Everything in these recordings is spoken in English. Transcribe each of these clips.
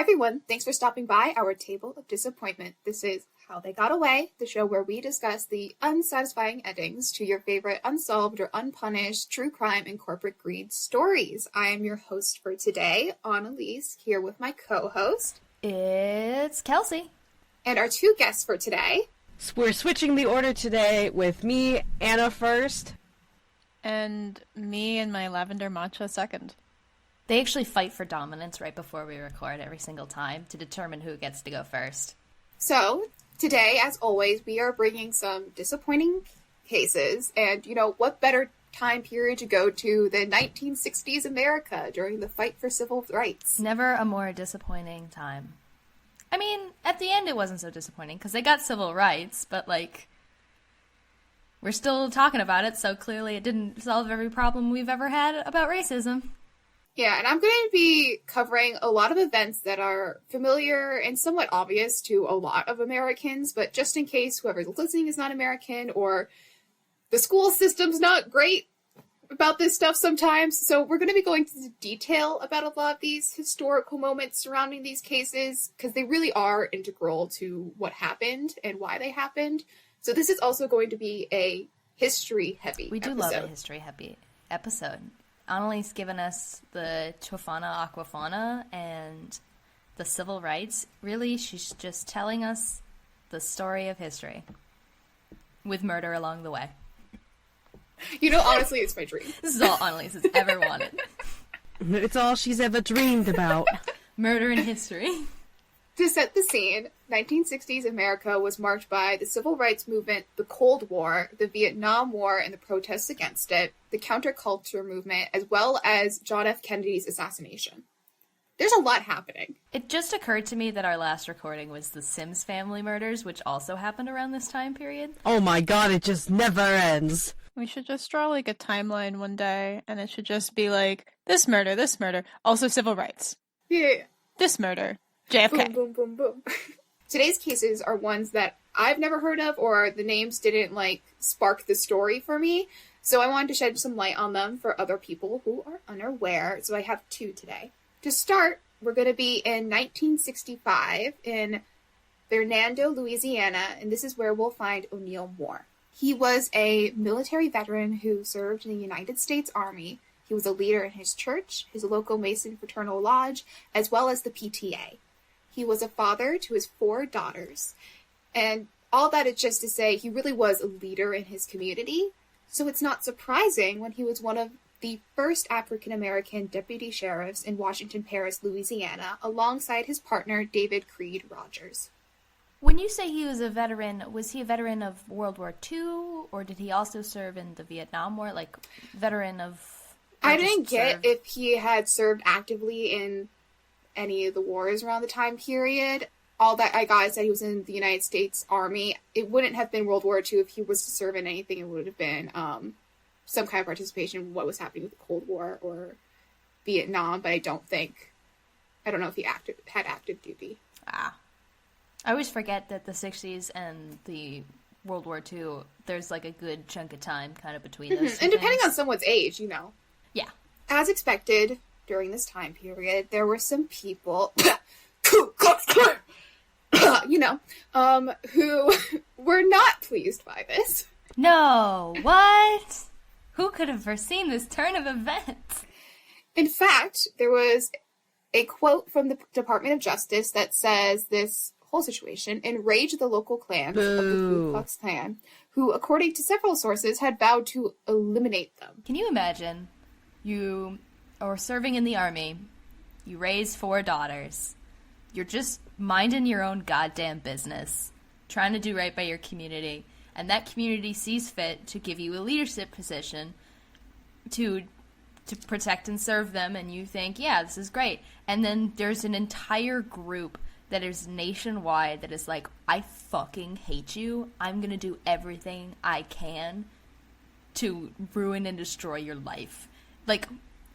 Hi, everyone. Thanks for stopping by our Table of Disappointment. This is How They Got Away, the show where we discuss the unsatisfying endings to your favorite unsolved or unpunished true crime and corporate greed stories. I am your host for today, Annalise, here with my co-host. It's Kelsey. And our two guests for today. We're switching the order today with me, Anna, first. And me and my lavender matcha second. They actually fight for dominance right before we record every single time to determine who gets to go first. So, today, as always, we are bringing some disappointing cases. And, what better time period to go to than 1960s America during the fight for civil rights? Never a more disappointing time. I mean, at the end it wasn't so disappointing because they got civil rights, but, we're still talking about it, so clearly it didn't solve every problem we've ever had about racism. Yeah, and I'm going to be covering a lot of events that are familiar and somewhat obvious to a lot of Americans, but just in case whoever's listening is not American or the school system's not great about this stuff sometimes. So we're going to be going into detail about a lot of these historical moments surrounding these cases because they really are integral to what happened and why they happened. So this is also going to be a history-heavy episode. We do love a history-heavy episode. Annalise given us the Tofana Aquafana and the civil rights. Really, she's just telling us the story of history with murder along the way. Honestly, it's my dream. This is all Annalise has ever wanted. It's all she's ever dreamed about. Murder in history. To set the scene, 1960s America was marked by the Civil Rights Movement, the Cold War, the Vietnam War and the protests against it, the counterculture movement, as well as John F. Kennedy's assassination. There's a lot happening. It just occurred to me that our last recording was the Sims family murders, which also happened around this time period. Oh my god, it just never ends. We should just draw a timeline one day, and it should just be this murder, also civil rights. Yeah. This murder, JFK. Boom, boom, boom, boom. Today's cases are ones that I've never heard of or the names didn't, spark the story for me. So I wanted to shed some light on them for other people who are unaware. So I have two today. To start, we're going to be in 1965 in Fernando, Louisiana, and this is where we'll find Oneal Moore. He was a military veteran who served in the United States Army. He was a leader in his church, his local Mason Fraternal Lodge, as well as the PTA. He was a father to his 4 daughters. And all that is just to say he really was a leader in his community. So it's not surprising when he was one of the first African-American deputy sheriffs in Washington Parish, Louisiana, alongside his partner, David Creed Rogers. When you say he was a veteran, was he a veteran of World War II, or did he also serve in the Vietnam War? Veteran of... I didn't get if he had served actively in any of the wars around the time period. All that I got is that he was in the United States Army. It wouldn't have been World War II if he was to serve in anything. It would have been some kind of participation in what was happening with the Cold War or Vietnam, but I don't know if he had active duty. I always forget that the 60s and the World War II, there's a good chunk of time kind of between those two And depending things. on someone's age, Yeah. As expected, during this time period, there were some people, who were not pleased by this. No, what? Who could have foreseen this turn of events? In fact, there was a quote from the Department of Justice that says this whole situation enraged the local clans of the Ku Klux Klan, who, according to several sources, had vowed to eliminate them. Can you imagine? You are serving in the army. You raise 4 daughters. You're just minding your own goddamn business, trying to do right by your community, and that community sees fit to give you a leadership position to protect and serve them, and you think, yeah, this is great. And then there's an entire group that is nationwide that is like, I fucking hate you. I'm gonna do everything I can to ruin and destroy your life.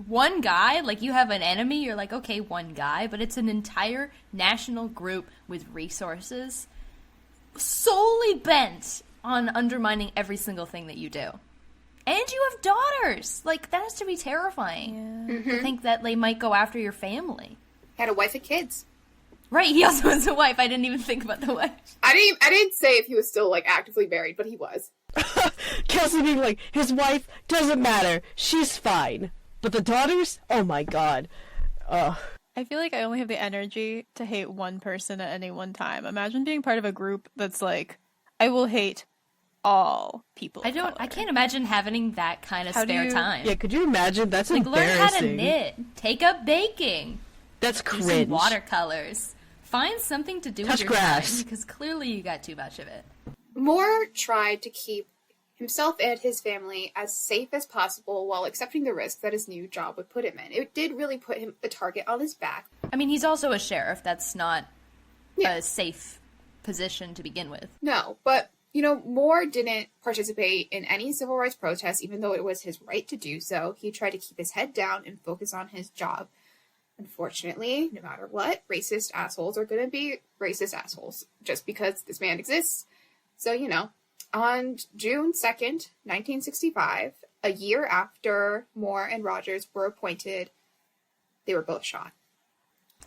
One guy, you have an enemy, you're like, okay, one guy, but it's an entire national group with resources solely bent on undermining every single thing that you do. And you have daughters! That has to be terrifying. Yeah. To think that they might go after your family. Had a wife and kids. Right, he also has a wife. I didn't even think about the wife. I didn't say if he was still, like, actively married, but he was. Kelsey being like, his wife doesn't matter. She's fine. But the daughters? Oh my god. Ugh. I feel like I only have the energy to hate one person at any one time. Imagine being part of a group that's like, I will hate all people. I can't imagine having that kind of spare time. Yeah, could you imagine? That's like, embarrassing. Learn how to knit. Take up baking. That's Do cringe. some watercolors. Find something to do with your grass. time, because clearly you got too much of it. Moore tried to keep himself and his family as safe as possible while accepting the risk that his new job would put him in. It did really put him a target on his back. I mean, he's also a sheriff. That's not a safe position to begin with. No, but, Moore didn't participate in any civil rights protests, even though it was his right to do so. He tried to keep his head down and focus on his job. Unfortunately, no matter what, racist assholes are going to be racist assholes just because this man exists. So, on June 2nd, 1965, a year after Moore and Rogers were appointed, they were both shot.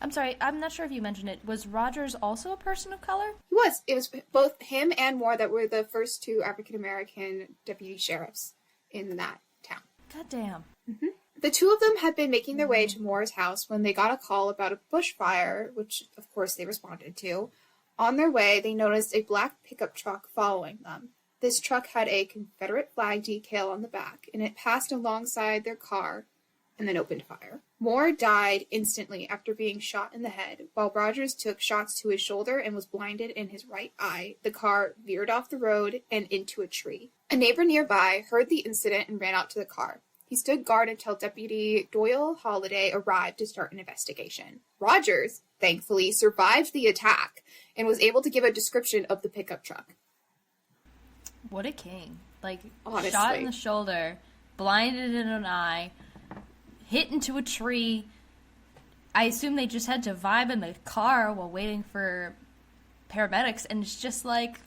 I'm sorry, I'm not sure if you mentioned it. Was Rogers also a person of color? He was. It was both him and Moore that were the first two African-American deputy sheriffs in that town. Goddamn. Mm-hmm. The two of them had been making their way to Moore's house when they got a call about a bushfire, which, of course, they responded to. On their way, they noticed a black pickup truck following them. This truck had a Confederate flag decal on the back, and it passed alongside their car and then opened fire. Moore died instantly after being shot in the head, while Rogers took shots to his shoulder and was blinded in his right eye. The car veered off the road and into a tree. A neighbor nearby heard the incident and ran out to the car. He stood guard until Deputy Doyle Holliday arrived to start an investigation. Rogers, thankfully, survived the attack and was able to give a description of the pickup truck. What a king. Like, Honestly. Shot in the shoulder, blinded in an eye, hit into a tree. I assume they just had to vibe in the car while waiting for paramedics, and it's just like,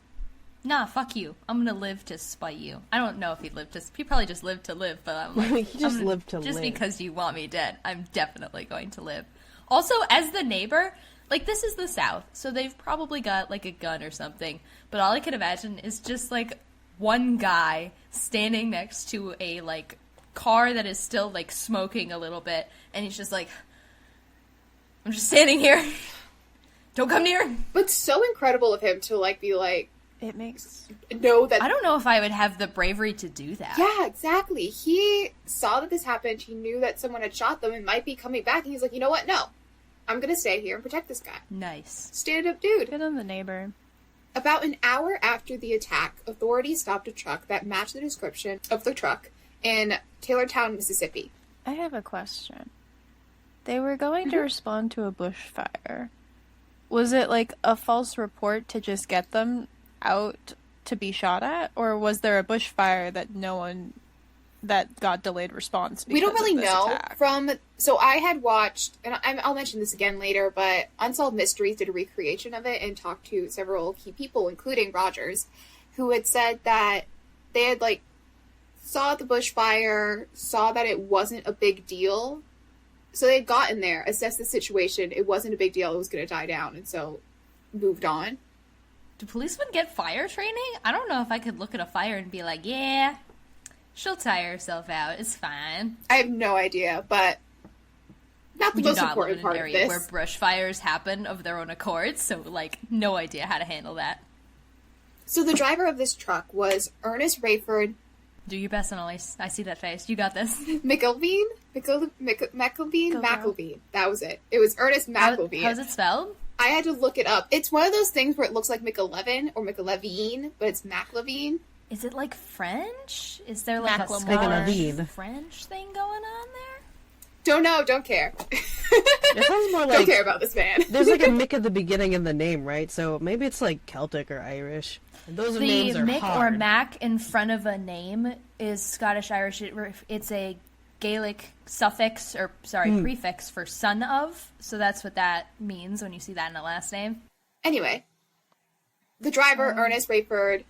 nah, fuck you. I'm gonna live to spite you. I don't know if he probably just lived to live, but I'm like, he just lived to live. Just because you want me dead, I'm definitely going to live. Also, as the neighbor, like, this is the South, so they've probably got, like, a gun or something, but all I can imagine is just, like, one guy standing next to a, like, car that is still, like, smoking a little bit, and he's just like, I'm just standing here. Don't come near. But so incredible of him to, like, be like, It makes... know that... I don't know if I would have the bravery to do that. Yeah, exactly. He saw that this happened. He knew that someone had shot them and might be coming back, and he's like, you know what? No. I'm gonna stay here and protect this guy. Nice. Stand-up dude. Good on the neighbor. About an hour after the attack, authorities stopped a truck that matched the description of the truck in Taylortown, Mississippi. I have a question. They were going to respond to a bushfire. Was it like a false report to just get them out to be shot at? Or was there a bushfire that got delayed response because we don't really of this know. attack? So I had watched, and I'll mention this again later, but Unsolved Mysteries did a recreation of it and talked to several key people, including Rogers, who had said that they had, like, saw the bushfire, saw that it wasn't a big deal. So they had gotten there, assessed the situation, it wasn't a big deal, it was going to die down, and so moved on. Do policemen get fire training? I don't know if I could look at a fire and be like, yeah, she'll tire herself out, it's fine. I have no idea, but not the We do most not live important in an part of area this. where brush fires happen of their own accord, so, like, no idea how to handle that. So the driver of this truck was Ernest Rayford Do your best, Annalise. I see that face. You got this. McElveen? McElveen? That was it. It was Ernest McElveen. How's it spelled? I had to look it up. It's one of those things where it looks like McElevin or McEleveen, but it's McLevine. Is it like French? Is there like a Macklemore. Scottish French thing going on there? Don't know, don't care. It sounds more like... Don't care about this man. There's like a Mick at the beginning in the name, right? So maybe it's like Celtic or Irish. And those names are The Mick hard. or Mac in front of a name is Scottish-Irish. It's a Gaelic suffix, or prefix for son of. So that's what that means when you see that in a last name. Anyway, the driver, Ernest Rayford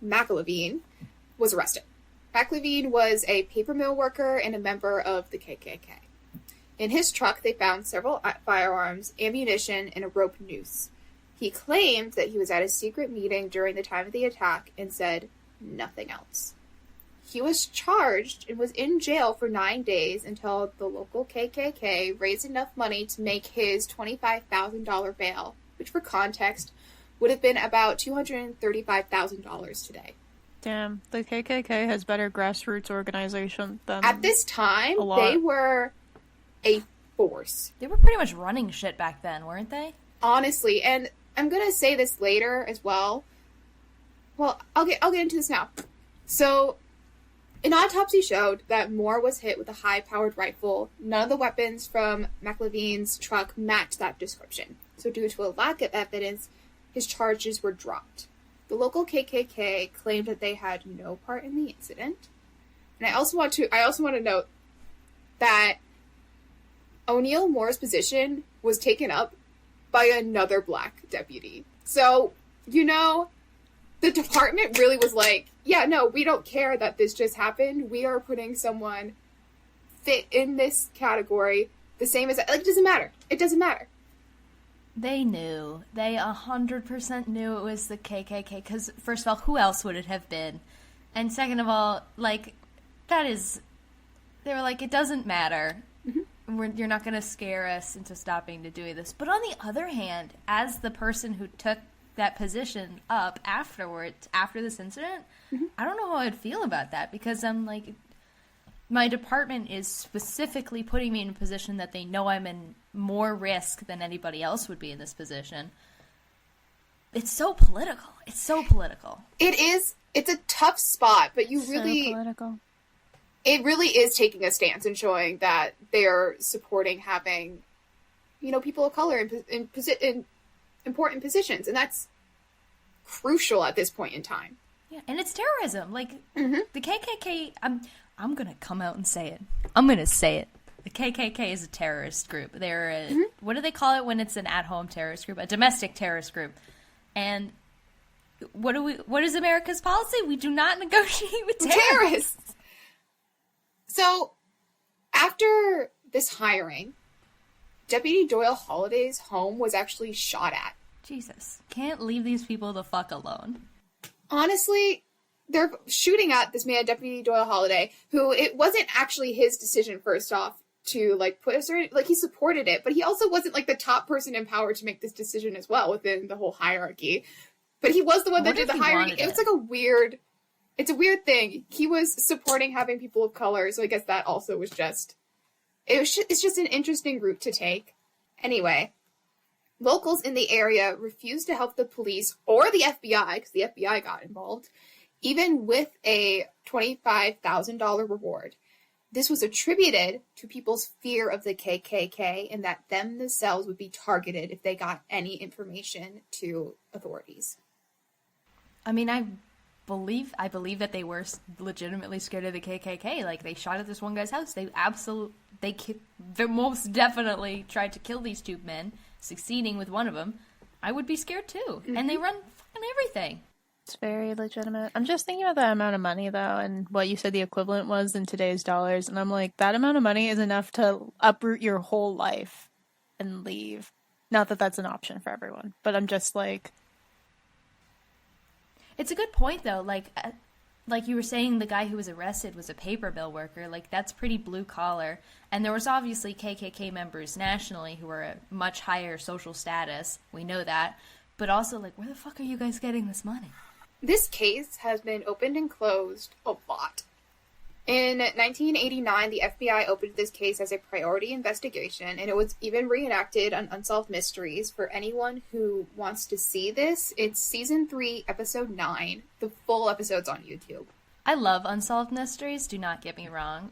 McElveen, was arrested. McElveen was a paper mill worker and a member of the KKK. In his truck, they found several firearms, ammunition, and a rope noose. He claimed that he was at a secret meeting during the time of the attack and said nothing else. He was charged and was in jail for 9 days until the local KKK raised enough money to make his $25,000 bail, which for context would have been about $235,000 today. Damn, the KKK has better grassroots organization than... At this time, they were a force. They were pretty much running shit back then, weren't they? Honestly, and I'm going to say this later as well. Well, I'll get into this now. So, an autopsy showed that Moore was hit with a high-powered rifle. None of the weapons from McLevine's truck matched that description. So due to a lack of evidence, his charges were dropped. The local KKK claimed that they had no part in the incident. And I also want to note that Oneal Moore's position was taken up by another black deputy. So, the department really was like, yeah, no, we don't care that this just happened. We are putting someone fit in this category the same as... Like, it doesn't matter. It doesn't matter. They knew. They 100% knew it was the KKK. Because, first of all, who else would it have been? And second of all, like, that is... They were like, it doesn't matter. Mm-hmm. You're not going to scare us into stopping to doing this. But on the other hand, as the person who took that position up afterwards, after this incident, I don't know how I'd feel about that. Because I'm like... My department is specifically putting me in a position that they know I'm in more risk than anybody else would be in this position. It's so political. It's so political. It is. It's a tough spot, but you really... So political. It really is taking a stance and showing that they are supporting having, people of color in important positions. And that's crucial at this point in time. Yeah, and it's terrorism. Like, the KKK... I'm going to come out and say it. I'm going to say it. The KKK is a terrorist group. They're a, what do they call it when it's an at-home terrorist group? A domestic terrorist group. And what is America's policy? We do not negotiate with terrorists. So, after this hiring, Deputy Doyle Holliday's home was actually shot at. Jesus. Can't leave these people the fuck alone. Honestly... They're shooting at this man, Deputy Doyle Holliday, who it wasn't actually his decision, first off, to, put a certain... he supported it, but he also wasn't, the top person in power to make this decision as well within the whole hierarchy. But he was the one that did the hiring. It was, It's a weird thing. He was supporting having people of color, so I guess that also was just... It's just an interesting route to take. Anyway, locals in the area refused to help the police or the FBI, because the FBI got involved, even with a $25,000 reward. This was attributed to people's fear of the KKK and that them themselves would be targeted if they got any information to authorities. I mean, I believe that they were legitimately scared of the KKK. They shot at this one guy's house. They most definitely tried to kill these two men, succeeding with one of them. I would be scared too. Mm-hmm. And they run fucking everything. It's very legitimate. I'm just thinking about the amount of money, though, and what you said the equivalent was in today's dollars. And I'm like, that amount of money is enough to uproot your whole life and leave. Not that that's an option for everyone, but I'm just like... It's a good point, though. Like you were saying, the guy who was arrested was a paper mill worker. That's pretty blue collar. And there was obviously KKK members nationally who were a much higher social status. We know that. But also, where the fuck are you guys getting this money? This case has been opened and closed a lot. In 1989, the FBI opened this case as a priority investigation, and it was even reenacted on Unsolved Mysteries. For anyone who wants to see this, it's Season 3, Episode 9. The full episode's on YouTube. I love Unsolved Mysteries, do not get me wrong.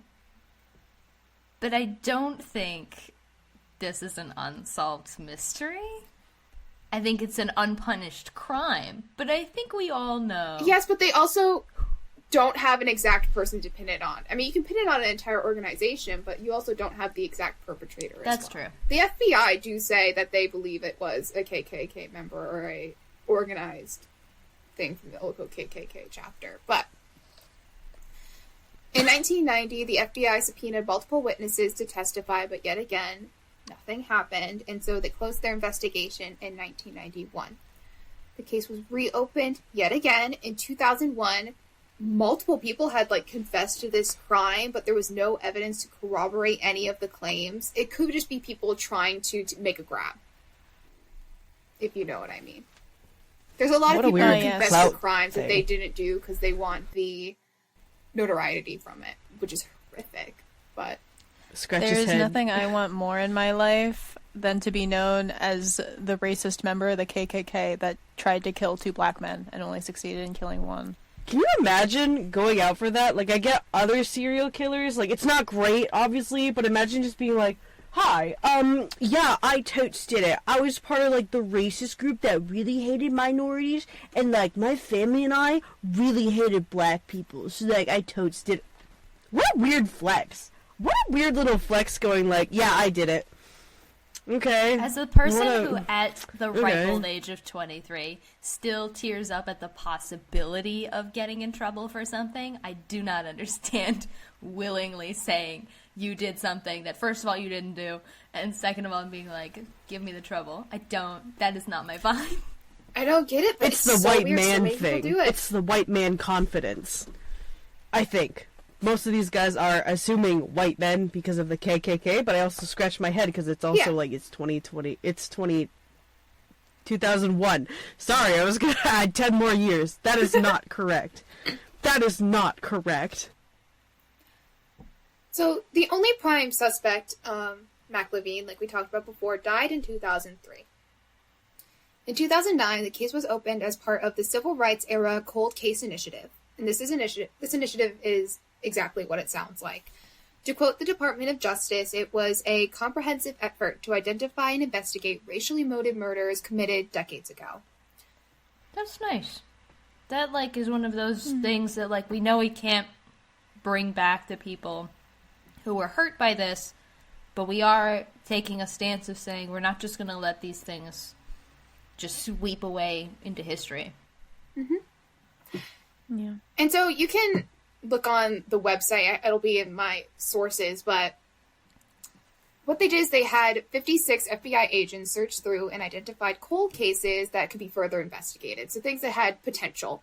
But I don't think this is an unsolved mystery. I think it's an unpunished crime, but I think we all know. Yes, but they also don't have an exact person to pin it on. I mean, you can pin it on an entire organization, but you also don't have the exact perpetrator as well. That's true. The FBI do say that they believe it was a KKK member or a organized thing from the local KKK chapter, but In 1990, the FBI subpoenaed multiple witnesses to testify, but yet again, nothing happened, and so they closed their investigation in 1991. The case was reopened yet again in 2001. Multiple people had, confessed to this crime, but there was no evidence to corroborate any of the claims. It could just be people trying to make a grab, if you know what I mean. There's a lot of people who confess to crimes that they didn't do because they want the notoriety from it, which is horrific. But there's nothing I want more in my life than to be known as the racist member of the KKK that tried to kill 2 black men and only succeeded in killing 1. Can you imagine going out for that? I get other serial killers. It's not great, obviously, but imagine just being like, hi, yeah, I totes did it. I was part of, the racist group that really hated minorities, and, my family and I really hated black people, so, I totes did it. What a weird flex. What a weird little flex going, yeah, I did it. Okay. As a person who, at the ripe old age of 23, still tears up at the possibility of getting in trouble for something, I do not understand willingly saying you did something that, first of all, you didn't do, and second of all, being like, give me the trouble. That is not my vibe. I don't get it, but it's the white man thing. It's the white man confidence. I think. Most of these guys are assuming white men because of the KKK, but I also scratch my head because it's also it's 2020, it's 2001. Sorry, I was going to add 10 more years. That is not correct. That is not correct. So the only prime suspect, Mac Levine, like we talked about before, died in 2003. In 2009, the case was opened as part of the Civil Rights Era Cold Case Initiative. And this initiative is exactly what it sounds like. To quote the Department of Justice, it was a comprehensive effort to identify and investigate racially motivated murders committed decades ago. That's nice. That, is one of those things that, we know we can't bring back the people who were hurt by this, but we are taking a stance of saying we're not just going to let these things just sweep away into history. Mm-hmm. Yeah. And so you can look on the website, it'll be in my sources, but what they did is they had 56 FBI agents search through and identified cold cases that could be further investigated, so things that had potential.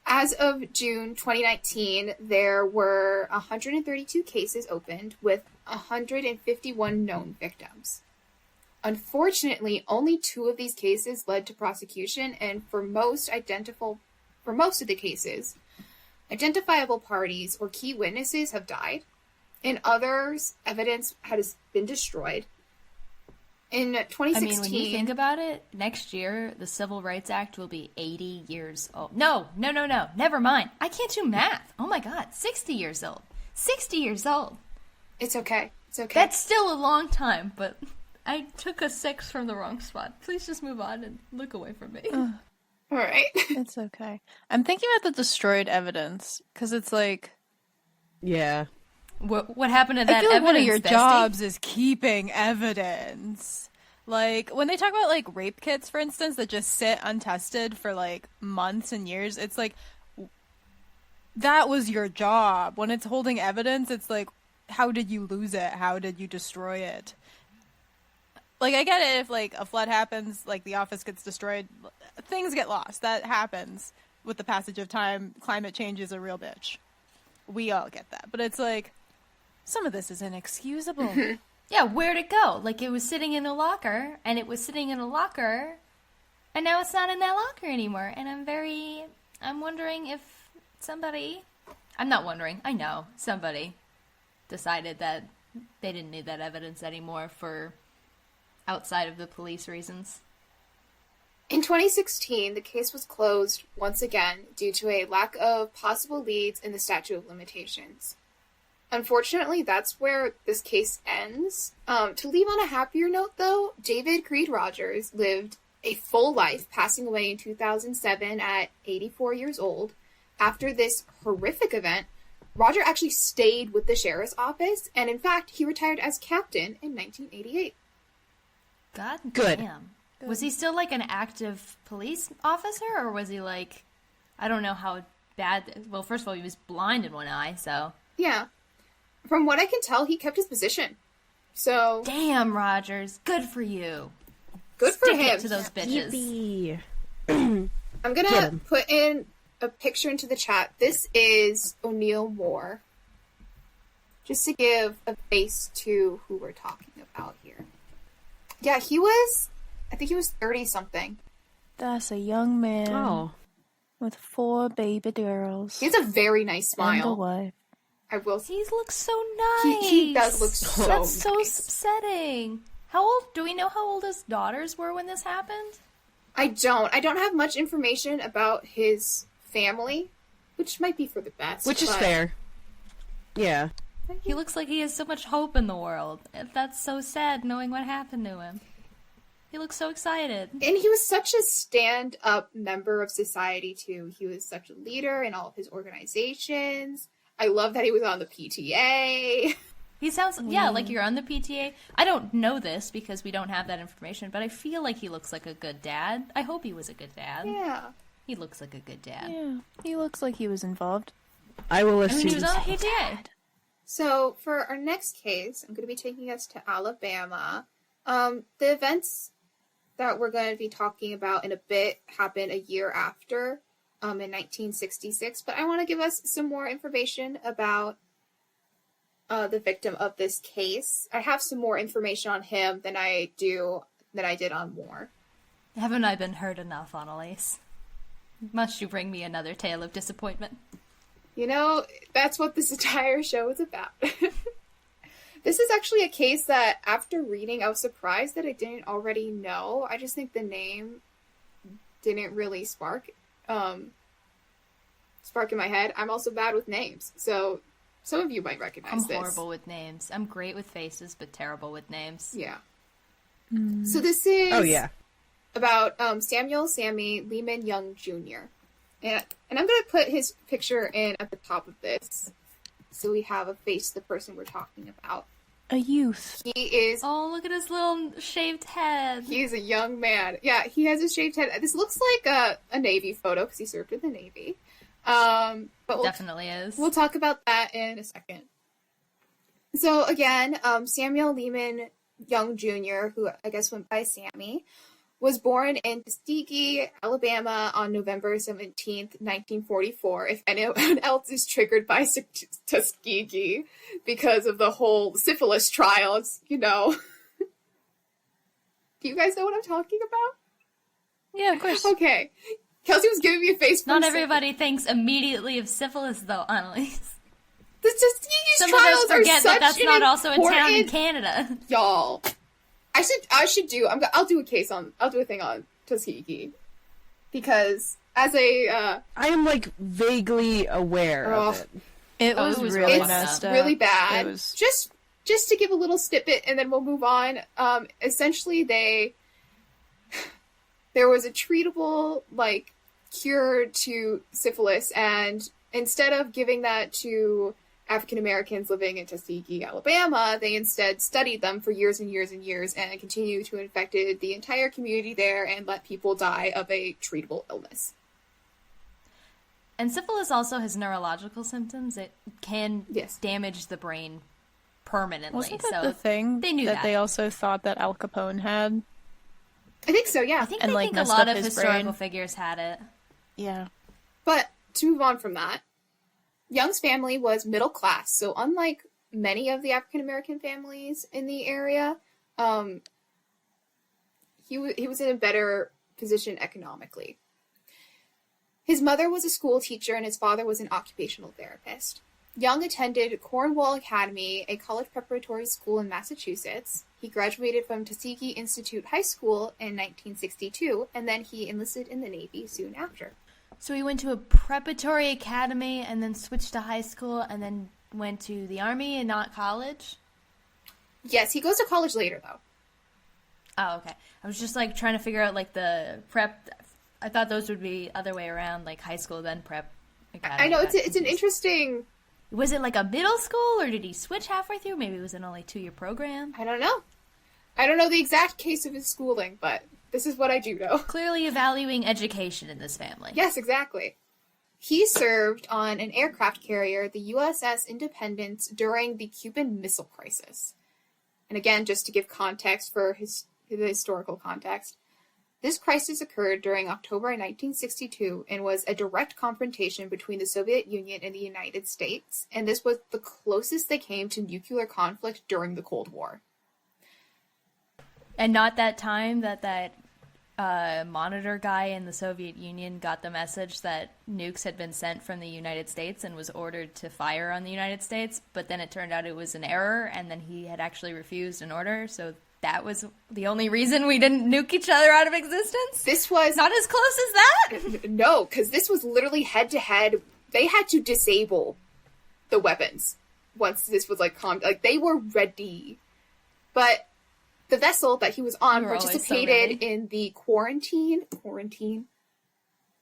As of June 2019, there were 132 cases opened with 151 known victims. Unfortunately, only 2 of these cases led to prosecution, and for most of the cases, identifiable parties or key witnesses have died. In others, evidence has been destroyed. In 2016... when you think about it, next year, the Civil Rights Act will be 80 years old. No. Never mind. I can't do math. Oh my god. 60 years old. 60 years old. It's okay. It's okay. That's still a long time, but I took a 6 from the wrong spot. Please just move on and look away from me. All right. It's okay. I'm thinking about the destroyed evidence, because it's Yeah. What happened to that I feel evidence, one of your bestie? jobs is keeping evidence. When they talk about, rape kits, for instance, that just sit untested for, months and years, it's that was your job. When it's holding evidence, it's how did you lose it? How did you destroy it? I get it if, a flood happens, the office gets destroyed, things get lost. That happens with the passage of time. Climate change is a real bitch. We all get that. But it's some of this is inexcusable. Yeah, where'd it go? It was sitting in a locker, and it was sitting in a locker, and now it's not in that locker anymore. And I'm wondering if I'm not wondering, I know, somebody decided that they didn't need that evidence anymore for outside of the police reasons. In 2016, the case was closed once again due to a lack of possible leads in the statute of limitations. Unfortunately, that's where this case ends. To leave on a happier note, though, David Creed Rogers lived a full life, passing away in 2007 at 84 years old. After this horrific event, Roger actually stayed with the sheriff's office, and in fact, he retired as captain in 1988. God Good. damn. Was he still an active police officer, or was he I don't know how bad... Well, first of all, he was blind in one eye, so... Yeah. From what I can tell, he kept his position. So Damn, Rogers. Good for you. good for Stick him. it to those bitches. Yippee. I'm Get gonna him. put in a picture into the chat. This is Oneal Moore. Just to give a face to who we're talking about here. Yeah, I think he was 30-something. That's a young man Oh. with 4 baby girls He has a very nice and a smile. wife. I will He looks so nice. He does look so That's so nice. upsetting. How old? Do we know how old his daughters were when this happened? I don't have much information about his family, which might be for the best. Which is but- fair. Yeah. He looks like he has so much hope in the world. That's so sad knowing what happened to him. He looks so excited. And he was such a stand-up member of society, too. He was such a leader in all of his organizations. I love that he was on the PTA. He sounds, yeah, like you're on the PTA. I don't know this because we don't have that information, but I feel like he looks like a good dad. I hope he was a good dad. Yeah. He looks like a good dad. Yeah, he looks like he was involved. I will I mean, he assume. was on the PTA. So, for our next case, I'm going to be taking us to Alabama. The events that we're going to be talking about in a bit happened a year after, in 1966. But I want to give us some more information about the victim of this case. I have some more information on him than I did on Moore. Haven't I been heard enough, Annalise? Must you bring me another tale of disappointment? You know, that's what this entire show is about. This is actually a case that, after reading, I was surprised that I didn't already know. I just think the name didn't really spark in my head. I'm also bad with names, so some of you might recognize I'm this. horrible with names. I'm great with faces, but terrible with names. Yeah. So this is Oh, yeah. about Sammy Leamon Young Jr. And I'm going to put his picture in at the top of this, so we have a face of the person we're talking about. A youth. He is Oh, look at his little shaved head. He's a young man. Yeah, he has a shaved head. This looks like a Navy photo because he served in the Navy. But Definitely is. we'll talk about that in a second. So again, Samuel Leamon Young Jr., who I guess went by Sammy, was born in Tuskegee, Alabama on November 17th, 1944. If anyone else is triggered by Tuskegee because of the whole syphilis trials, you know. Do you guys know what I'm talking about? Yeah, of course. Okay. Kelsey was giving me a face. Not everybody thinks immediately of syphilis, though, Annalise. The Tuskegee Some of trials us forget are such that that's an not also a town in important- Canada. Y'all. I'll do a thing on Tuskegee. Because as a, I am, like, vaguely aware Oh. of it. It Oh, was it was really it's messed up. really bad. It was... Just to give a little snippet and then we'll move on. Essentially there was a treatable, like, cure to syphilis, and instead of giving that to African Americans living in Tuskegee, Alabama, they instead studied them for years and years and years and continued to infect the entire community there and let people die of a treatable illness. And syphilis also has neurological symptoms. It can Yes. damage the brain permanently. Wasn't that so the thing they knew that. they also thought that Al Capone had? I think so, yeah. I think and, they like, think a messed lot up of his historical brain. figures had it. Yeah. But to move on from that, Young's family was middle class, so unlike many of the African American families in the area, he was in a better position economically. His mother was a school teacher and his father was an occupational therapist. Young attended Cornwall Academy, a college preparatory school in Massachusetts. He graduated from Tuskegee Institute High School in 1962, and then he enlisted in the Navy soon after. So he went to a preparatory academy and then switched to high school and then went to the army and not college? Yes, he goes to college later, though. Oh, okay. I was just, like, trying to figure out, like, the prep. I thought those would be other way around, like high school, then prep academy. I know, That's it's an confusing. interesting... Was it, like, a middle school, or did he switch halfway through? Maybe it was an only 2-year program? I don't know. I don't know the exact case of his schooling, but this is what I do know. Clearly valuing education in this family. Yes, exactly. He served on an aircraft carrier, the USS Independence, during the Cuban Missile Crisis. And again, just to give context for the historical context, this crisis occurred during October 1962 and was a direct confrontation between the Soviet Union and the United States, and this was the closest they came to nuclear conflict during the Cold War. And not that time that monitor guy in the Soviet Union got the message that nukes had been sent from the United States and was ordered to fire on the United States, but then it turned out it was an error, and then he had actually refused an order, so that was the only reason we didn't nuke each other out of existence? This was... Not as close as that? No, because this was literally head-to-head. They had to disable the weapons once this was, they were ready. But the vessel that he was on participated in the quarantine.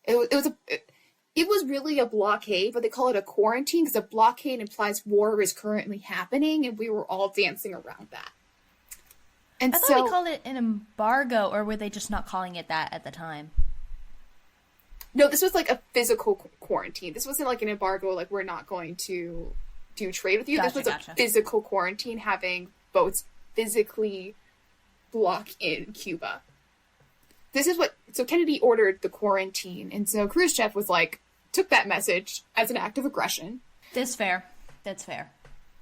It was really a blockade, but they call it a quarantine because a blockade implies war is currently happening, and we were all dancing around that. And I thought we called it an embargo, or were they just not calling it that at the time? No, this was like a physical quarantine. This wasn't like an embargo, like we're not going to do trade with you. Gotcha, this was a physical quarantine, having boats physically block in Cuba. So Kennedy ordered the quarantine, and so Khrushchev was took that message as an act of aggression. That's fair.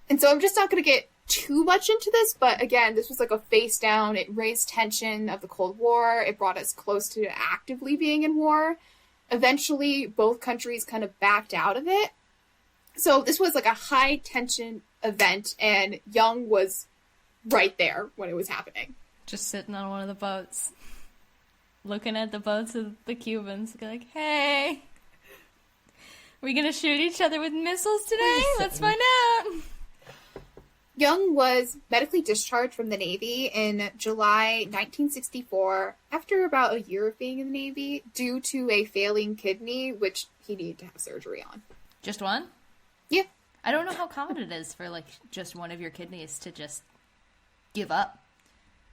And so I'm just not going to get too much into this, but again, this was a face down. It raised tension of the Cold War. It brought us close to actively being in war. Eventually, both countries kind of backed out of it. So this was a high tension event, and Young was right there when it was happening. Just sitting on one of the boats, looking at the boats of the Cubans, like, hey, are we going to shoot each other with missiles today? Let's find out. Young was medically discharged from the Navy in July 1964 after about a year of being in the Navy due to a failing kidney, which he needed to have surgery on. Just one? Yeah. I don't know how common it is for just one of your kidneys to just give up.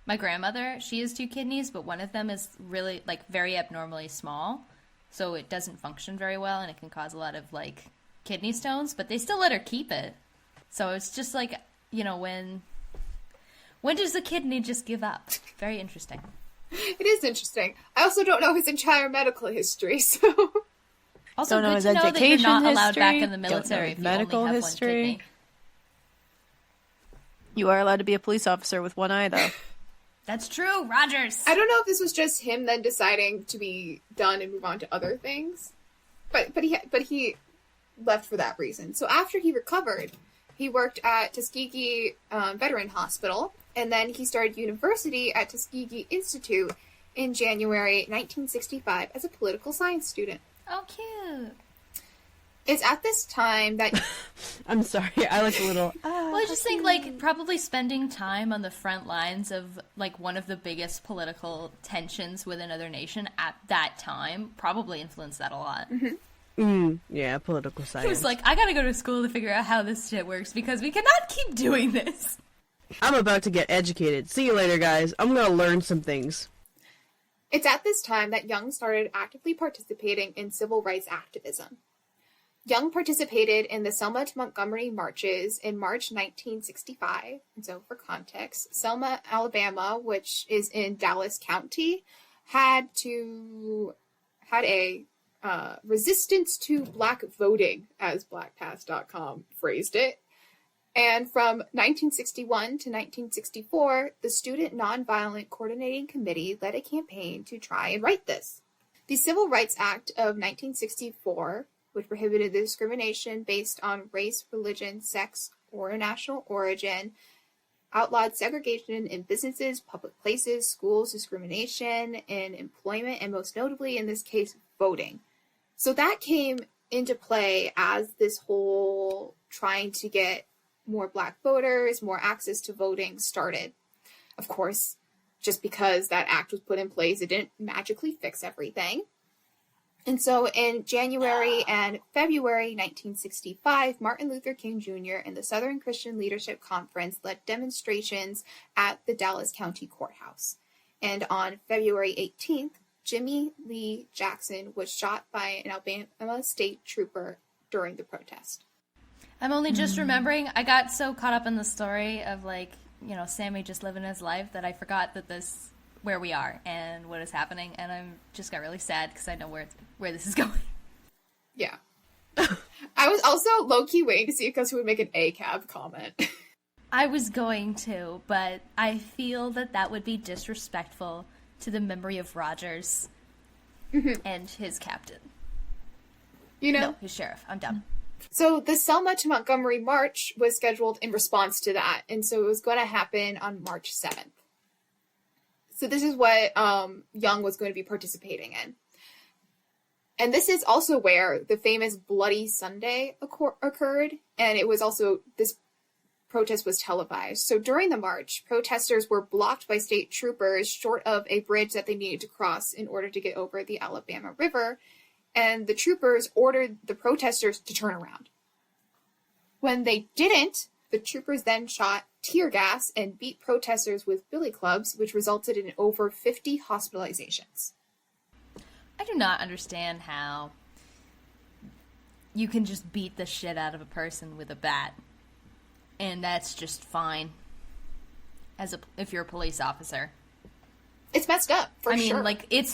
My grandmother, she has 2 kidneys, but one of them is really very abnormally small, so it doesn't function very well, and it can cause a lot of kidney stones, but they still let her keep it. So it's just when does the kidney just give up? Very interesting. It is interesting. I also don't know his entire medical history, so... Also, don't know good his to know that you're education not allowed history, back in the military if you medical only have history. one kidney. You are allowed to be a police officer with one eye, though. That's true, Rogers. I don't know if this was just him then deciding to be done and move on to other things, but he left for that reason. So after he recovered, he worked at Tuskegee Veteran Hospital, and then he started university at Tuskegee Institute in January 1965 as a political science student. Oh, cute. It's at this time that... I'm sorry, I like a little... Well, I just think, probably spending time on the front lines of, one of the biggest political tensions with another nation at that time probably influenced that a lot. Mm-hmm. Yeah, political science. He was I gotta go to school to figure out how this shit works because we cannot keep doing this. I'm about to get educated. See you later, guys. I'm gonna learn some things. It's at this time that Young started actively participating in civil rights activism. Young participated in the Selma to Montgomery marches in March 1965. And so, for context, Selma, Alabama, which is in Dallas County, had a resistance to black voting, as blackpast.com phrased it. And from 1961 to 1964, the Student Nonviolent Coordinating Committee led a campaign to try and right this. The Civil Rights Act of 1964, which prohibited the discrimination based on race, religion, sex, or national origin, outlawed segregation in businesses, public places, schools, discrimination in employment, and most notably, in this case, voting. So that came into play as this whole trying to get more black voters, more access to voting started. Of course, just because that act was put in place, it didn't magically fix everything. And so in January and February 1965, Martin Luther King Jr. and the Southern Christian Leadership Conference led demonstrations at the Dallas County Courthouse. And on February 18th, Jimmy Lee Jackson was shot by an Alabama state trooper during the protest. I'm only just remembering, I got so caught up in the story of, like, you know, Sammy just living his life that I forgot that where we are and what is happening, and I'm just got really sad because I know where this is going. Yeah. I was also low-key waiting to see if Kelsey would make an ACAB comment. I was going to, but I feel that would be disrespectful to the memory of Rogers and his captain. You know? No, his sheriff. I'm done. So the Selma to Montgomery March was scheduled in response to that, and so it was going to happen on March 7th. So this is what Young was going to be participating in. And this is also where the famous Bloody Sunday occurred, and it was also, this protest was televised. So during the march, protesters were blocked by state troopers short of a bridge that they needed to cross in order to get over the Alabama River, and the troopers ordered the protesters to turn around. When they didn't, the troopers then shot tear gas and beat protesters with billy clubs, which resulted in over 50 hospitalizations. I do not understand how you can just beat the shit out of a person with a bat, and that's just fine if you're a police officer. It's messed up, for sure. I mean, like, it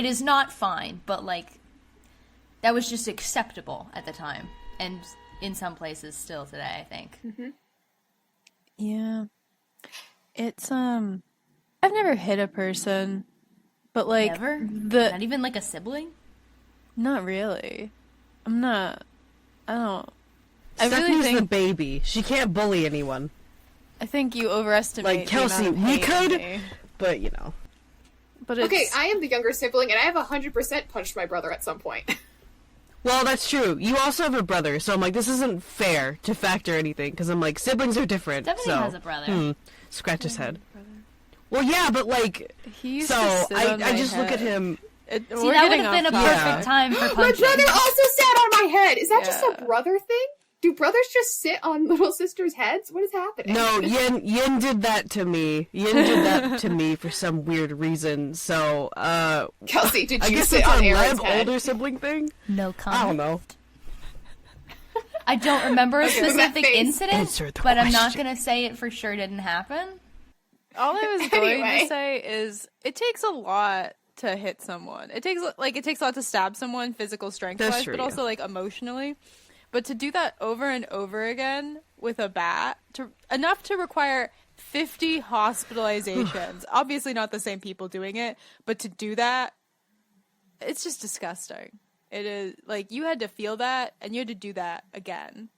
is not fine, but, like, that was just acceptable at the time, and in some places still today, I think. Mm-hmm. Yeah. It's, I've never hit a person, but, like... Never? Not even, like, a sibling? Not really. I don't... Stephanie's the baby. She can't bully anyone. I think you overestimate like Kelsey, we could, but, you know. But Okay, I am the younger sibling, and I have 100% punched my brother at some point. Well, that's true. You also have a brother, so I'm like, this isn't fair to factor anything, because I'm like, siblings are different. Stephanie has a brother. Scratch his head. Well, yeah, but like, he used so to sit on I my just head. look at him. See, that would have been a perfect time for punching. My brother also sat on my head. Is that just a brother thing? Do brothers just sit on little sisters' heads? What is happening? No, Yin did that to me. Yin did that to me for some weird reason. So, Kelsey, did I you guess sit it's on a Aaron's Leb head? older sibling thing. No comment. I don't know. I don't remember a specific Answer incident, the but I'm not question. going to say it for sure didn't happen. All I was going Anyway. to say is it takes a lot to hit someone. It takes a lot to stab someone physical strength That's wise, true, but also like emotionally. But to do that over and over again with a bat, enough to require 50 hospitalizations. Obviously not the same people doing it, but to do that, it's just disgusting. It is like you had to feel that and you had to do that again.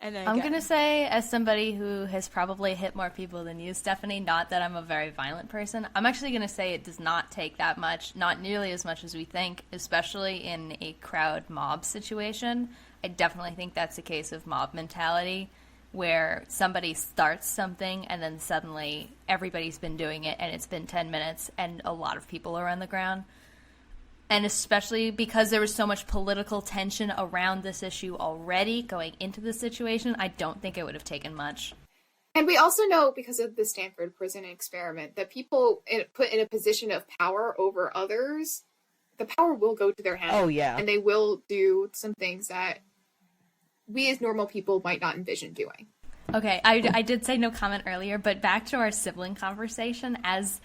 And then I'm again. going to say, as somebody who has probably hit more people than you, Stephanie, not that I'm a very violent person, I'm actually going to say it does not take that much, not nearly as much as we think, especially in a crowd mob situation. I definitely think that's a case of mob mentality, where somebody starts something and then suddenly everybody's been doing it and it's been 10 minutes and a lot of people are on the ground. And especially because there was so much political tension around this issue already going into the situation, I don't think it would have taken much. And we also know, because of the Stanford prison experiment, that people put in a position of power over others, the power will go to their head. Oh, yeah. And they will do some things that we as normal people might not envision doing. Okay, I did say no comment earlier, but back to our sibling conversation. As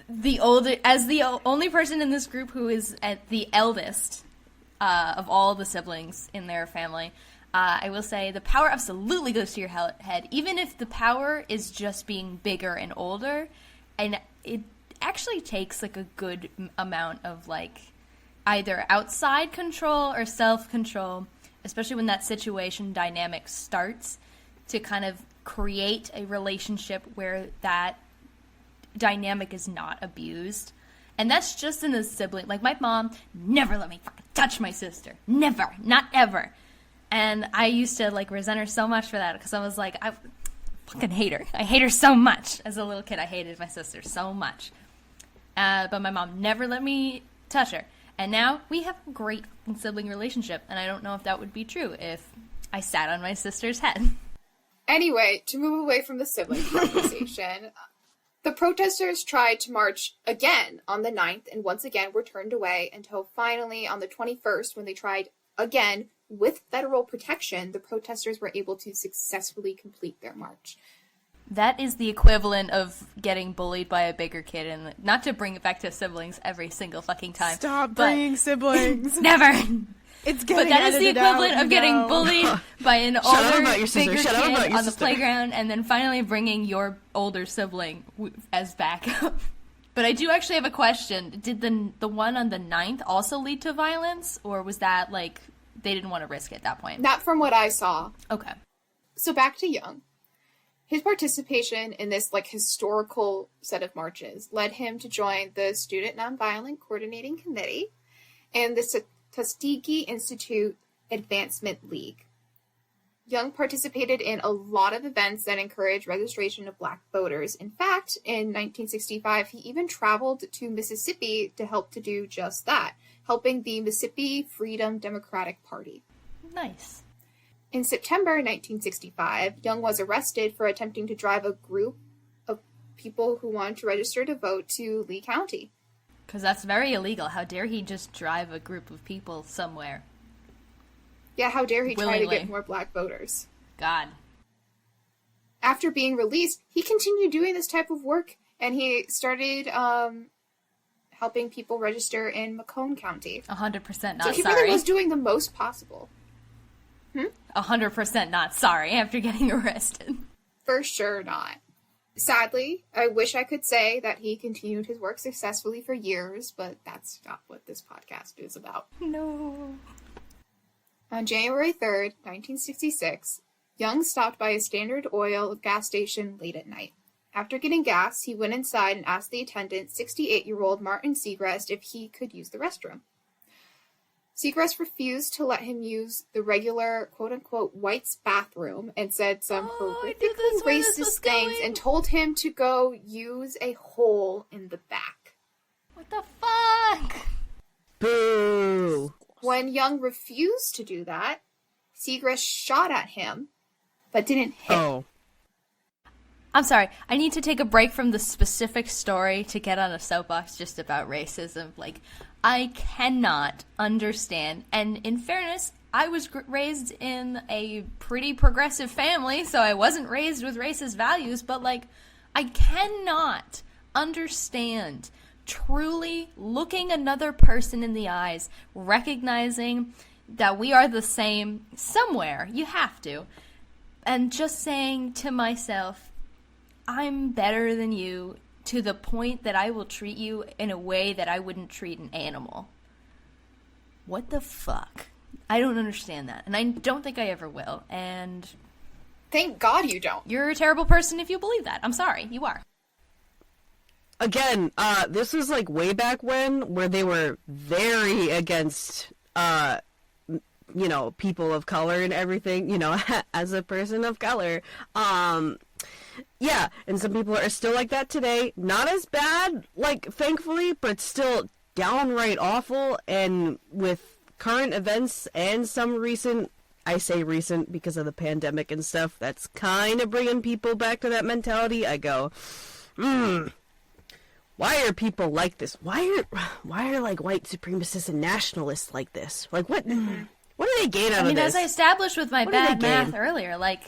the only person in this group who is at the eldest of all the siblings in their family, I will say the power absolutely goes to your head, even if the power is just being bigger and older, and it actually takes like a good amount of like either outside control or self-control, especially when that situation dynamic starts, to kind of create a relationship where that dynamic is not abused. And that's just in the sibling. Like, my mom never let me fucking touch my sister. Never. Not ever. And I used to, like, resent her so much for that, because I was like, I fucking hate her. I hate her so much. As a little kid, I hated my sister so much. But my mom never let me touch her. And now we have a great sibling relationship, and I don't know if that would be true if I sat on my sister's head. Anyway, to move away from the sibling conversation, The protesters tried to march again on the 9th and once again were turned away until finally on the 21st, when they tried again with federal protection, the protesters were able to successfully complete their march. That is the equivalent of getting bullied by a bigger kid, and not to bring it back to siblings every single fucking time. Stop bringing siblings. Never. It's getting But that is the equivalent out, of getting bullied by an older, bigger Shut up about kid your on the sister. playground, and then finally bringing your older sibling as backup. But I do actually have a question. Did the one on the 9th also lead to violence, or was that, like, they didn't want to risk it at that point? Not from what I saw. Okay. So back to Young. His participation in this, like, historical set of marches led him to join the Student Nonviolent Coordinating Committee and the Tuskegee Institute Advancement League. Young participated in a lot of events that encouraged registration of Black voters. In fact, in 1965, he even traveled to Mississippi to help to do just that, helping the Mississippi Freedom Democratic Party. Nice. In September 1965, Young was arrested for attempting to drive a group of people who wanted to register to vote to Lee County. Because that's very illegal. How dare he just drive a group of people somewhere? Yeah, how dare he try to Willingly. get more Black voters. God. After being released, he continued doing this type of work, and he started helping people register in Macomb County. 100% not So he sorry. really was doing the most possible. 100% not sorry after getting arrested. For sure not. Sadly, I wish I could say that he continued his work successfully for years, but that's not what this podcast is about. No. On January 3rd, 1966, Young stopped by a Standard Oil gas station late at night. After getting gas, he went inside and asked the attendant, 68-year-old Martin Segrest, if he could use the restroom. Segrest refused to let him use the regular, quote-unquote, whites bathroom and said some I knew horrifically that's where this was racist things going. and told him to go use a hole in the back. What the fuck? Boo! When Young refused to do that, Segrest shot at him, but didn't hit. Oh. I'm sorry. I need to take a break from the specific story to get on a soapbox just about racism. Like, I cannot understand. And in fairness, I was raised in a pretty progressive family, so I wasn't raised with racist values, but, like, I cannot understand truly looking another person in the eyes, recognizing that we are the same somewhere. You have to. And just saying to myself, I'm better than you, to the point that I will treat you in a way that I wouldn't treat an animal. What the fuck? I don't understand that. And I don't think I ever will. And Thank God you don't. you're a terrible person if you believe that. I'm sorry. You are. Again, this was like way back when, where they were very against, people of color and everything, as a person of color. Yeah, and some people are still like that today. Not as bad, like, thankfully, but still downright awful. And with current events and some recent, I say recent because of the pandemic and stuff, that's kind of bringing people back to that mentality. I go, why are people like this? Why are like white supremacists and nationalists like this? Like, what do they gain out of this? As I established with my What do they bad math gain? earlier, like,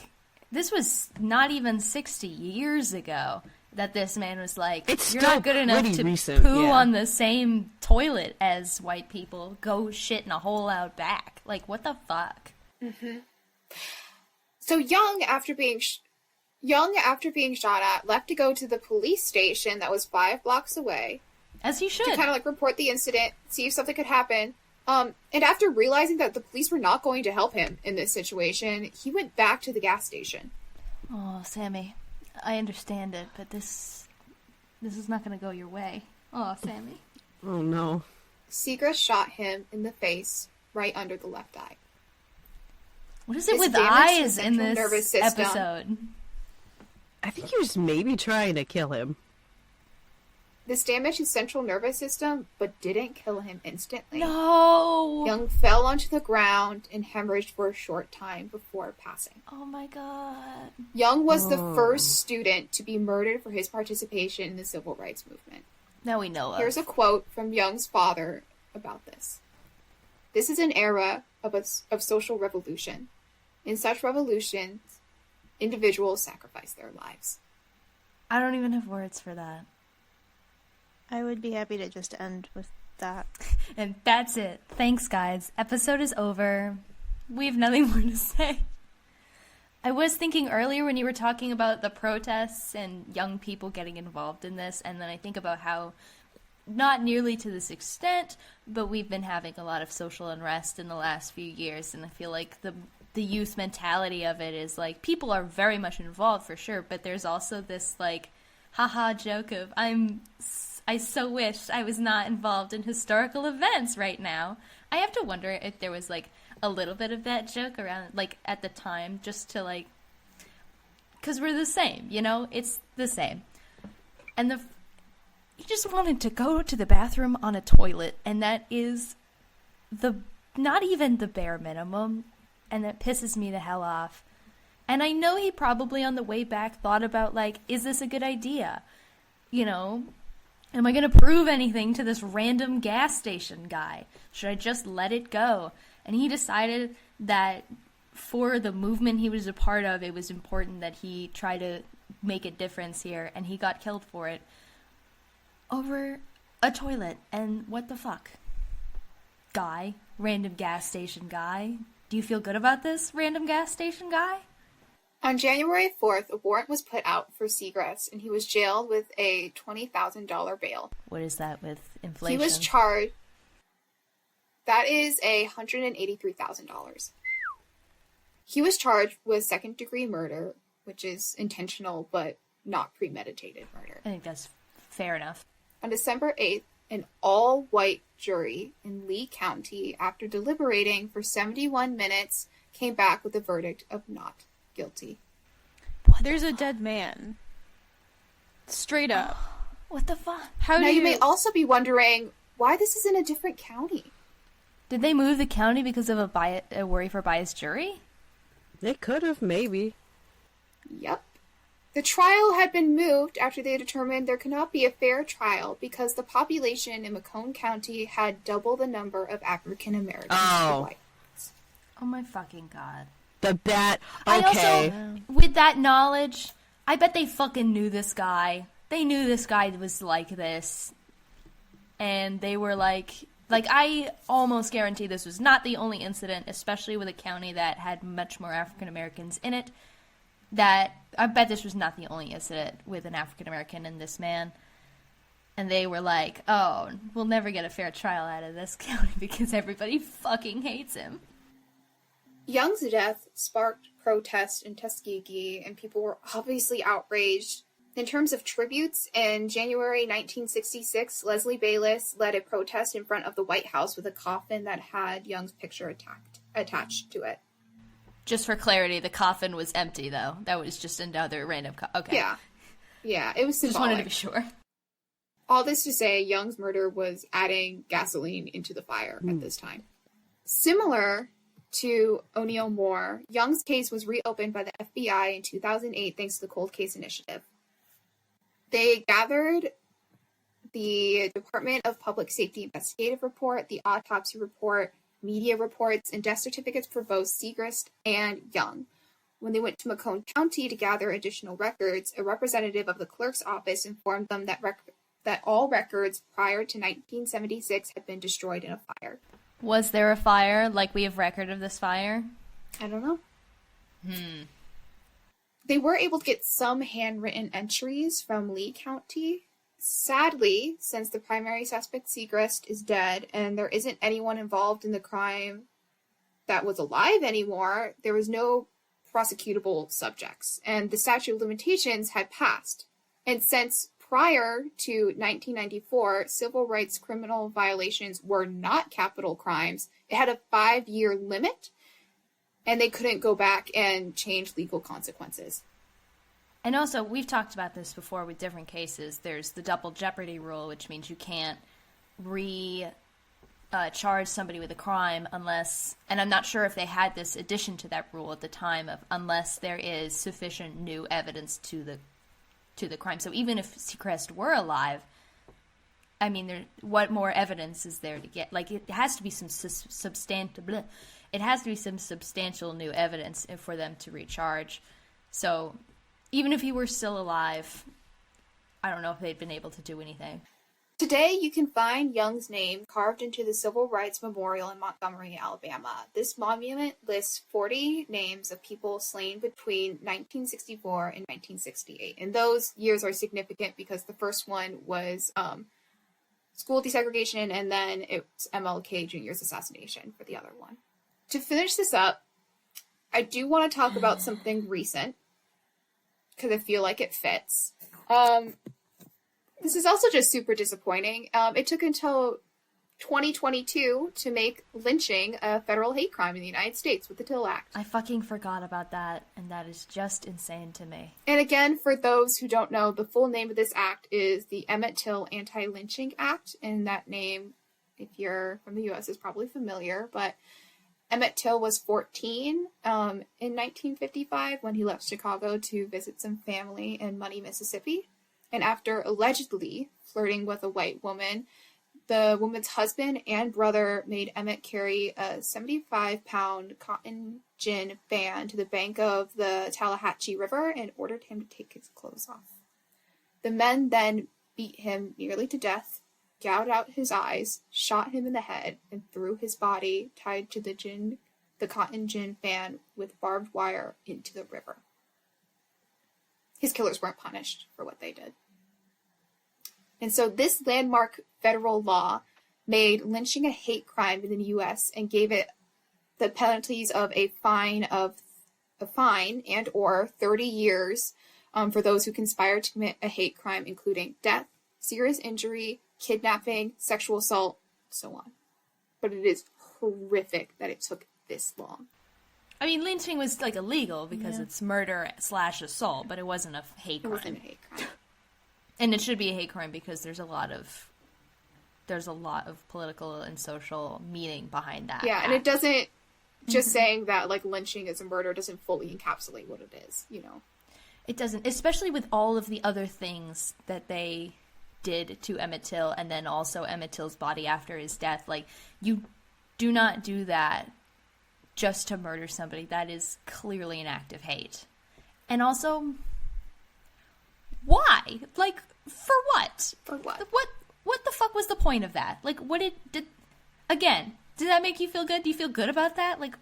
this was not even 60 years ago that this man was like, It's you're still not good enough pretty to recent, poo yeah. on the same toilet as white people. Go shit in a hole out back. Like, what the fuck? So Young, after being shot at, left to go to the police station that was 5 blocks away As he should. to kind of like report the incident, see if something could happen. And after realizing that the police were not going to help him in this situation, he went back to the gas station. Oh, Sammy, I understand it, but this is not going to go your way. Oh, Sammy. Oh no. Segrest shot him in the face, right under the left eye. What is it This with damaged the eyes in central this nervous system. episode? I think he was maybe trying to kill him. This damaged his central nervous system, but didn't kill him instantly. No! Young fell onto the ground and hemorrhaged for a short time before passing. Oh my god. Young was the first student to be murdered for his participation in the civil rights movement. Now we know of. Here's a quote from Young's father about this. "This is an era of social revolution. In such revolutions, individuals sacrifice their lives." I don't even have words for that. I would be happy to just end with that. And that's it. Thanks, guys. Episode is over. We have nothing more to say. I was thinking earlier when you were talking about the protests and young people getting involved in this, and then I think about how, not nearly to this extent, but we've been having a lot of social unrest in the last few years, and I feel like the youth mentality of it is like, people are very much involved for sure, but there's also this like, haha joke of, I so wish I was not involved in historical events right now. I have to wonder if there was like a little bit of that joke around, like at the time, just to like, because we're the same, you know, it's the same. And he just wanted to go to the bathroom on a toilet, and that is not even the bare minimum, and that pisses me the hell off. And I know he probably on the way back thought about like, is this a good idea? You know, am I going to prove anything to this random gas station guy? Should I just let it go? And he decided that for the movement he was a part of, it was important that he try to make a difference here, and he got killed for it over a toilet. And what the fuck? Guy, random gas station guy. Do you feel good about this, random gas station guy? On January 4th, a warrant was put out for Segrest, and he was jailed with a $20,000 bail. What is that with inflation? He was charged... That is $183,000. He was charged with second-degree murder, which is intentional but not premeditated murder. I think that's fair enough. On December 8th, an all-white jury in Lee County, after deliberating for 71 minutes, came back with a verdict of not guilty. There's a dead man. Straight up. What the fuck? Now you may also be wondering why this is in a different county. Did they move the county because of a worry for biased jury? They could have, maybe. Yep. The trial had been moved after they determined there could not be a fair trial because the population in Macomb County had double the number of African Americans than whites. Oh my fucking god. The bat. Okay. I also, with that knowledge, I bet they fucking knew this guy. They knew this guy was like this. And they were like, I almost guarantee this was not the only incident, especially with a county that had much more African Americans in it. That I bet this was not the only incident with an African American and this man. And they were like, oh, we'll never get a fair trial out of this county because everybody fucking hates him. Young's death sparked protests in Tuskegee, and people were obviously outraged. In terms of tributes, in January 1966, Leslie Bayless led a protest in front of the White House with a coffin that had Young's picture attached to it. Just for clarity, the coffin was empty, though. That was just another random okay. Yeah, it was symbolic. Just wanted to be sure. All this to say, Young's murder was adding gasoline into the fire at this time. Similar to Oneal Moore, Young's case was reopened by the FBI in 2008 thanks to the Cold Case Initiative. They gathered the Department of Public Safety investigative report, the autopsy report, media reports, and death certificates for both Segrest and Young. When they went to Macomb County to gather additional records, a representative of the clerk's office informed them that all records prior to 1976 had been destroyed in a fire. Was there a fire? Like we have record of this fire? I don't know. They were able to get some handwritten entries from Lee County. Sadly, since the primary suspect, Segrest, is dead and there isn't anyone involved in the crime that was alive anymore, there was no prosecutable subjects, and the statute of limitations had passed. And since prior to 1994, civil rights criminal violations were not capital crimes, it had a 5-year limit, and they couldn't go back and change legal consequences. And also, we've talked about this before with different cases. There's the double jeopardy rule, which means you can't charge somebody with a crime unless, and I'm not sure if they had this addition to that rule at the time, of unless there is sufficient new evidence to the crime. So even if Seacrest were alive, I mean, what more evidence is there to get? Like, it has to be some substantial new evidence for them to recharge. So even if he were still alive, I don't know if they'd been able to do anything. Today, you can find Young's name carved into the Civil Rights Memorial in Montgomery, Alabama. This monument lists 40 names of people slain between 1964 and 1968. And those years are significant because the first one was school desegregation, and then it's MLK Jr.'s assassination for the other one. To finish this up, I do want to talk about something recent, because I feel like it fits. This is also just super disappointing. It took until 2022 to make lynching a federal hate crime in the United States with the Till Act. I fucking forgot about that, and that is just insane to me. And again, for those who don't know, the full name of this act is the Emmett Till Anti-Lynching Act, and that name, if you're from the U.S., is probably familiar, but Emmett Till was 14 in 1955 when he left Chicago to visit some family in Money, Mississippi. And after allegedly flirting with a white woman, the woman's husband and brother made Emmett carry a 75-pound cotton gin fan to the bank of the Tallahatchie River and ordered him to take his clothes off. The men then beat him nearly to death, gouged out his eyes, shot him in the head, and threw his body, tied to the cotton gin fan with barbed wire, into the river. His killers weren't punished for what they did. And so this landmark federal law made lynching a hate crime in the U.S. and gave it the penalties of a fine and or 30 years for those who conspire to commit a hate crime, including death, serious injury, kidnapping, sexual assault, so on. But it is horrific that it took this long. I mean, lynching was, like, illegal because it's murder/assault, but it wasn't a hate crime. It wasn't a hate crime. And it should be a hate crime because there's a lot of political and social meaning behind that. Yeah, and it doesn't, just saying that, like, lynching is a murder doesn't fully encapsulate what it is, you know? It doesn't, especially with all of the other things that they did to Emmett Till, and then also Emmett Till's body after his death. Like, you do not do that just to murder somebody. That is clearly an act of hate. And also, why? Like, for what? For what? What the fuck was the point of that? Like, what did that make you feel good? Do you feel good about that? Like,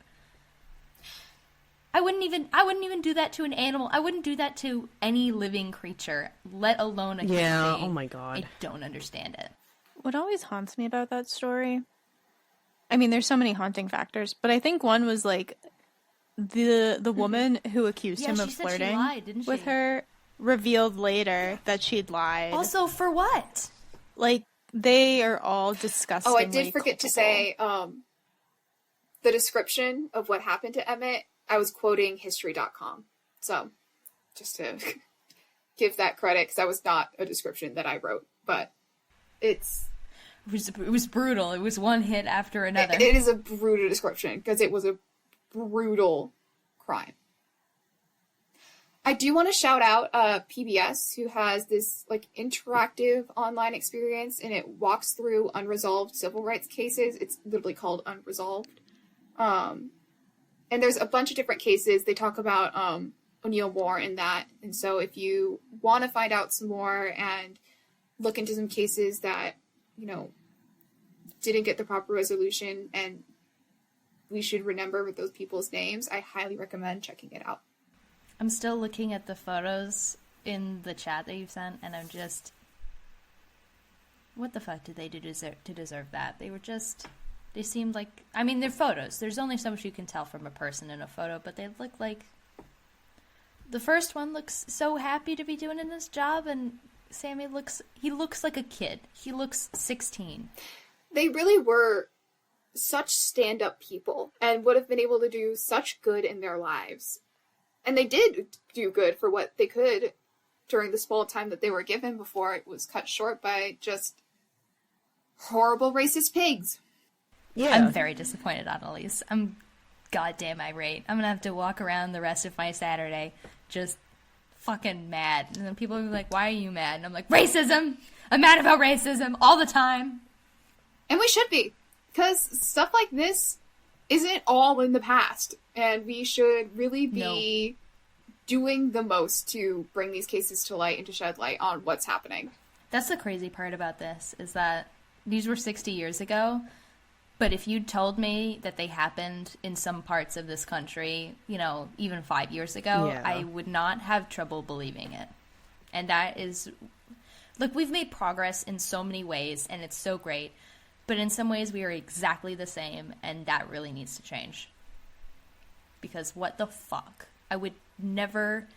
I wouldn't even do that to an animal. I wouldn't do that to any living creature, let alone a human being. Oh my God. I don't understand it. What always haunts me about that story, I mean, there's so many haunting factors, but I think one was, like, the woman who accused him of flirting with her revealed later that she'd lied. Also, for what? Like, they are all disgusting. Oh, I did forget to say, the description of what happened to Emmett, I was quoting history.com. So, just to give that credit, because that was not a description that I wrote, but it was brutal. It was one hit after another. It is a brutal description, because it was a brutal crime. I do want to shout out PBS, who has this, like, interactive online experience, and it walks through unresolved civil rights cases. It's literally called Unresolved. And there's a bunch of different cases. They talk about Oneal more in that. And so if you want to find out some more and look into some cases that, you know, didn't get the proper resolution and we should remember those people's names, I highly recommend checking it out. I'm still looking at the photos in the chat that you've sent, and I'm just... What the fuck did they do to deserve that? They seemed like... I mean, they're photos. There's only so much you can tell from a person in a photo, but they look like... The first one looks so happy to be doing in this job, and Sammy looks like a kid. He looks 16. They really were such stand-up people and would have been able to do such good in their lives. And they did do good for what they could during the small time that they were given before it was cut short by just horrible racist pigs. Yeah. I'm very disappointed, Annalise. I'm goddamn irate. I'm gonna have to walk around the rest of my Saturday just fucking mad. And then people will be like, why are you mad? And I'm like, racism! I'm mad about racism all the time. And we should be. Because stuff like this isn't all in the past. And we should really be doing the most to bring these cases to light and to shed light on what's happening. That's the crazy part about this, is that these were 60 years ago, but if you'd told me that they happened in some parts of this country, you know, even 5 years ago, I would not have trouble believing it. And that is... Look, we've made progress in so many ways, and it's so great, but in some ways we are exactly the same, and that really needs to change. Because what the fuck? I would never...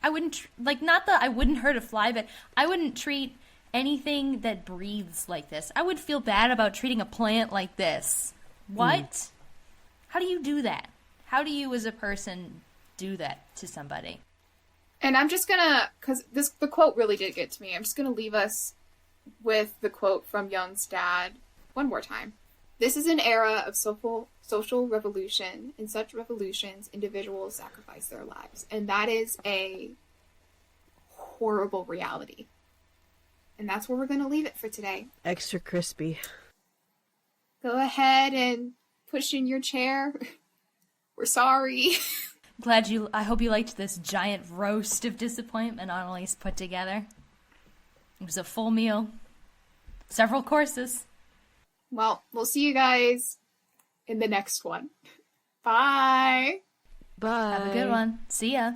I wouldn't... not that I wouldn't hurt a fly, but I wouldn't treat anything that breathes like this. I would feel bad about treating a plant like this. What? How do you do that? How do you, as a person, do that to somebody? And I'm just gonna, because the quote really did get to me, I'm just gonna leave us with the quote from Young's dad one more time. This is an era of social revolution. In such revolutions, individuals sacrifice their lives. And that is a horrible reality. And that's where we're going to leave it for today. Extra crispy. Go ahead and push in your chair. We're sorry. I hope you liked this giant roast of disappointment Annalise put together. It was a full meal. Several courses. Well, we'll see you guys in the next one. Bye. Bye. Have a good one. See ya.